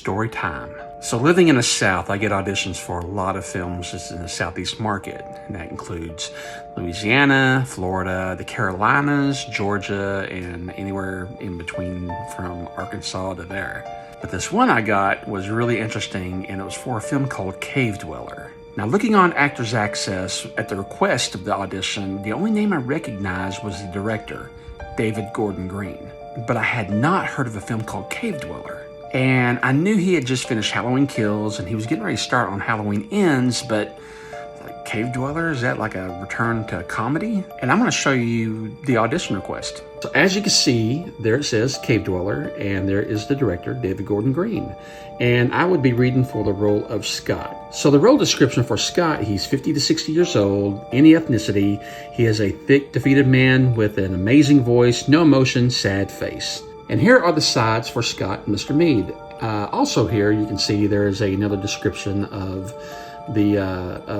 story time. So living in the South, I get auditions for a lot of films just in the Southeast market. And that includes Louisiana, Florida, the Carolinas, Georgia, and anywhere in between from Arkansas to there. But this one I got was really interesting, and it was for a film called Cave Dweller. Now, looking on Actors Access at the request of the audition, the only name I recognized was the director, David Gordon Green. But I had not heard of a film called Cave Dweller. And I knew he had just finished Halloween Kills, and he was getting ready to start on Halloween Ends, but like Cave Dweller, is that like a return to comedy? And I'm going to show you the audition request. So as you can see, there it says Cave Dweller, and there is the director, David Gordon Green. And I would be reading for the role of Scott. So the role description for Scott, he's 50 to 60 years old, any ethnicity. He is a thick, defeated man with an amazing voice, no emotion, sad face. And here are the sides for Scott and Mr. Mead. Also here, you can see there is another description of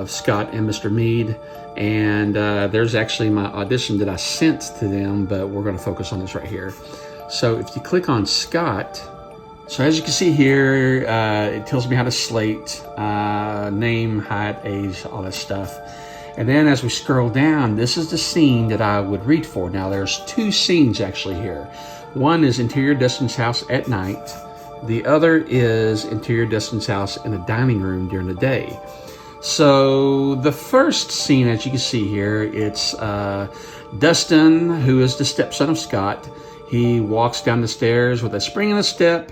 Scott and Mr. Mead. And there's actually my audition that I sent to them, but we're going to focus on this right here. So if you click on Scott, so as you can see here, it tells me how to slate, name, height, age, all that stuff. And then as we scroll down, this is the scene that I would read for. Now there's two scenes actually here. One is interior Dustin's house at night. The other is interior Dustin's house in the dining room during the day. So the first scene, as you can see here, it's Dustin, who is the stepson of Scott. He walks down the stairs with a spring in his step.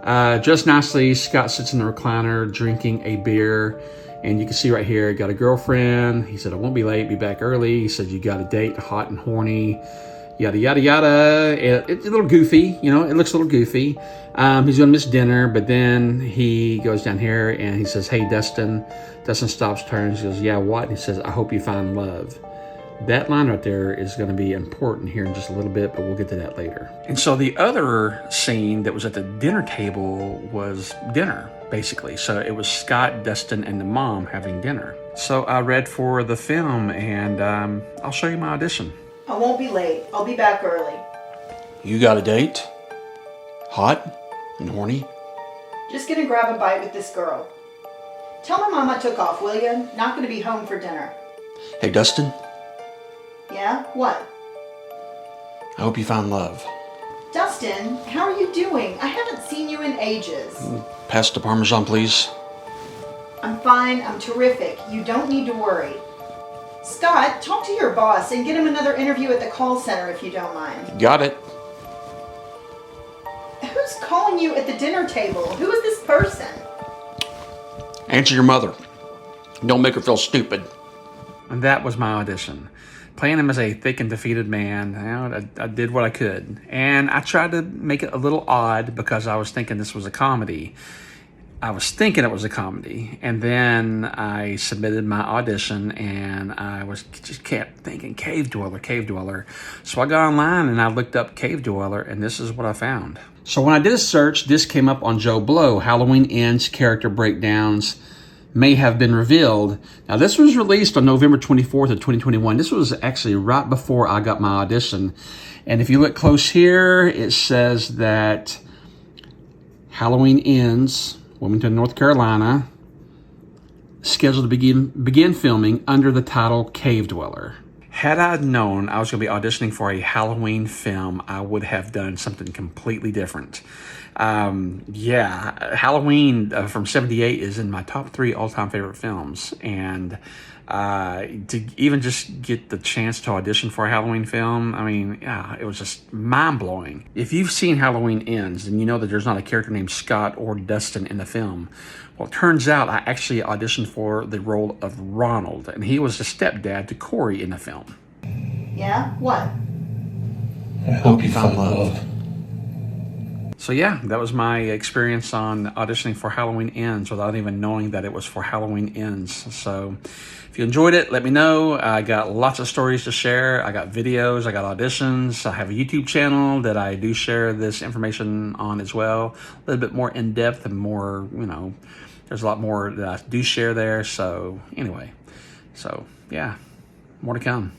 Dressed nicely, Scott sits in the recliner drinking a beer. And you can see right here, got a girlfriend. He said, I won't be late, be back early. He said, you got a date, hot and horny. Yada, yada, yada. It's a little goofy, you know, it looks a little goofy. He's going to miss dinner, but then he goes down here and he says, hey, Dustin. Dustin stops, turns, he goes, yeah, what? And he says, I hope you find love. That line right there is going to be important here in just a little bit, but we'll get to that later. And so the other scene that was at the dinner table was dinner, basically. So it was Scott, Dustin, and the mom having dinner. So I read for the film, and I'll show you my audition. I won't be late. I'll be back early. You got a date? Hot and horny? Just gonna grab a bite with this girl. Tell my mom I took off, will you? Not gonna be home for dinner. Hey, Dustin. Yeah? What? I hope you found love. Dustin, how are you doing? I haven't seen you in ages. Pass the Parmesan, please. I'm fine. I'm terrific. You don't need to worry. Scott, talk to your boss and get him another interview at the call center if you don't mind. Got it. Who's calling you at the dinner table? Who is this person? Answer your mother. Don't make her feel stupid. And that was my audition. Playing him as a thick and defeated man, you know, I did what I could. And I tried to make it a little odd because I was thinking this was a comedy. I was thinking it was a comedy, and then I submitted my audition, and I just kept thinking Cave Dweller, Cave Dweller. So I got online and I looked up Cave Dweller, and this is what I found. So when I did a search, this came up on Joe Blow. Halloween Ends character breakdowns may have been revealed. Now this was released on November 24th of 2021. This was actually right before I got my audition. And if you look close here, it says that Halloween Ends, Wilmington, North Carolina, scheduled to begin filming under the title Cave Dweller. Had I known I was going to be auditioning for a Halloween film, I would have done something completely different. Halloween from '78 is in my top 3 all-time favorite films, and to even just get the chance to audition for a Halloween film, I mean, it was just mind-blowing. If you've seen Halloween Ends, then you know that there's not a character named Scott or Dustin in the film. Well, it turns out I actually auditioned for the role of Ronald, and he was the stepdad to Corey in the film. Yeah? What? I hope you found love. So yeah, that was my experience on auditioning for Halloween Ends without even knowing that it was for Halloween Ends. So if you enjoyed it, let me know. I got lots of stories to share. I got videos, I got auditions. I have a YouTube channel that I do share this information on as well. A little bit more in-depth and more, you know, there's a lot more that I do share there. So anyway, so yeah, more to come.